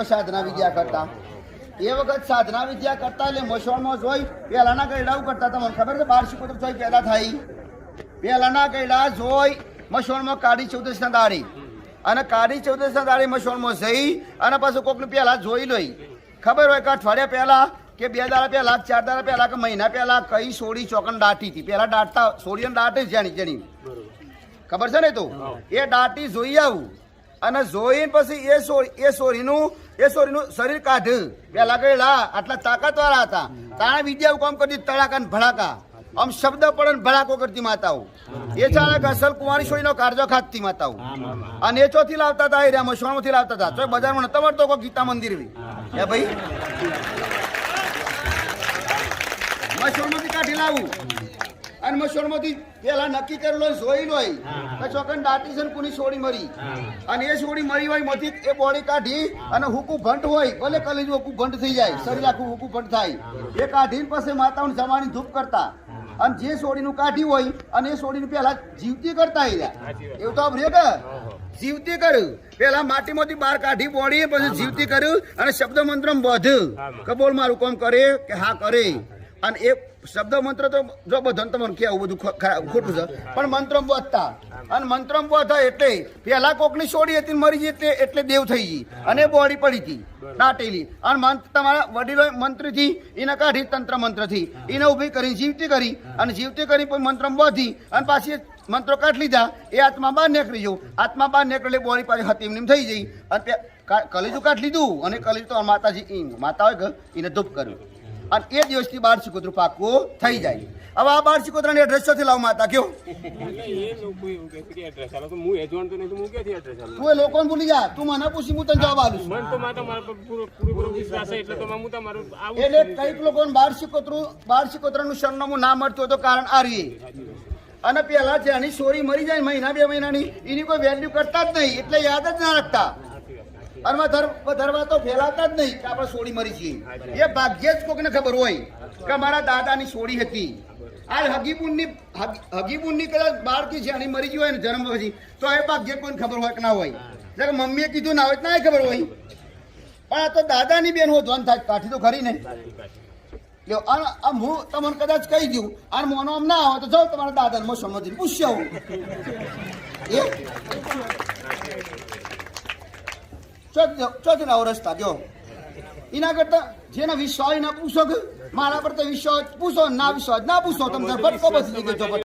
સાધના વિદ્યા કરતા એ વખત સાધના વિદ્યા કરતા એટલે મસોળમાં જોઈ પહેલાના ગયડા કરતા તમને ખબર છે 12 સિકોતર જોઈ પેદા થઈ પહેલાના ગયડા જોઈ મસોળમાં કાળી ચૌદસના દાડે અને કાળી ચૌદસના દાડે મસોળમાં જઈ અને પાછું કોકને પહેલા જોઈ લઈ ખબર હોય કે અઠવાડિયા પહેલા કે 2 દાડા પહેલા 4 દાડા પહેલા કે મહિના પહેલા કઈ સોડી ચોકન દાટી હતી પહેલા દાટતા સોડીને દાટે જેની ખબર છે ને તો એ દાટી જોઈ આવું અને જોઈને પછી એ સોરીનું શરીર કાઢ પેલા ગયેલા આટલા તાકાતવાળા હતા તાણે વિદ્યા કામ કરતી તડાકા ને ભડાકા આમ શબ્દ પડે ને ભડાકો કરતી માતાઓ એ ચાલે અસલ કુંવારી સોરીનો કારજો ખાતી માતાઓ અને એ ચોથી લાવતા હતા એ મસવાણમાંથી લાવતા હતા તો બજારમાં નતો મળતો કોઈ ગીતા મંદિર બી એ ભાઈ મસવાણમાંથી કાઢી લાવું અને મસોળમાંથી પેલા નક્કી કરેલો જોઈ લો કે ચોકન દાટી છે કોની સોડી મરી અને એ સોડી મરી હોય માંથી એ બોડી કાઢી અને હુકુ ભંટ હોય ભલે કલેજ હુકુ ભંટ થઈ જાય શરીર આખું હુકુ ભંટ થાય એ કાઢીને પછી માતાઓને જમાની ધૂપ કરતા અને જે સોડીનું કાઢી હોય અને એ સોડીનું પેલા જીવતી કરતા એવું તો આપણે કે જીવતી કર્યું પેલા માટીમાંથી બહાર કાઢી બોડી પછી જીવતી કર્યું અને શબ્દ મંત્ર બધું કે બોલ મારું કામ કરે કે હા કરે અને એ શબ્દ મંત્ર તો જો બધું તમને કેવું બધું ખોટું છે પણ મંત્ર બોધતા અને મંત્ર બોધતા એટલે પેલા કોકની છોડી હતી મરી જઈ એટલે દેવ થઈ ગઈ અને બોડી પડી હતી દાટેલી અને તમારા વડીલો મંત્રથી એને કાઢી તંત્ર મંત્રથી એને ઊભી કરી જીવતી કરી અને જીવતી કરી પછી મંત્ર બોધી અને પાછી મંત્રો કાઢી લીધા એ આત્મા બહાર નીકળી જવું આત્મા બહાર નીકળે બોડી પાછી હતી એમ થઈ જઈ અને કલેજું કાઢી લીધું અને કલેજું તો માતાજી માતા હોય કે એને ધૂપ કર્યું અને એ દિવસથી 12 સિકોતર પાકું થઈ જાય હવે આ 12 સિકોતરાની એડ્રેસ ચોથી લાવ માતા કયો તું એ લોકોને ભૂલી જા તું મને પૂછી હું તને જવાબ આલું એટલે કઈક લોકોને 12 સિકોતરનું સરનામું ના મળતું હોય તો કારણ આ રહીએ અને પેલા જેની સોરી મરી જાય મહિના 2 મહિનાની એની કોઈ વેલ્યુ કરતા જ નહીં એટલે યાદ જ ના રાખતા અને ધરવા તો ફેલાતા જ નહીં કે આપણે સોડી મરી છીએ એ ભાગ્યે જ કોકને ખબર હોય કે મારા દાદાની સોડી હતી આ હગીબુનની કદાચ બાળકી છે અને મરી ગઈ હોય ને જન્મ પછી તો એ ભાગ્યે કોઈને ખબર હોય કે ના હોય એટલે મમ્મીએ કીધું ના હોય ના ખબર હોય પણ આ તો દાદાની બેન હોય ધ્વન થાય કાઠી તો ખરી ને હું તમને કદાચ કહી દઉં અને મોનો આમ ના આવે તો જાઓ તમારા દાદાને મોસમથી પૂછ્યો એ ચોથી ના રસ્તા જો એના કરતા જેને વિશ્વાસ ના પૂછો કે મારા પર તો વિશ્વાસ પૂછો ના વિશ્વાસ ના પૂછો તમે ફટકો બચી ગયો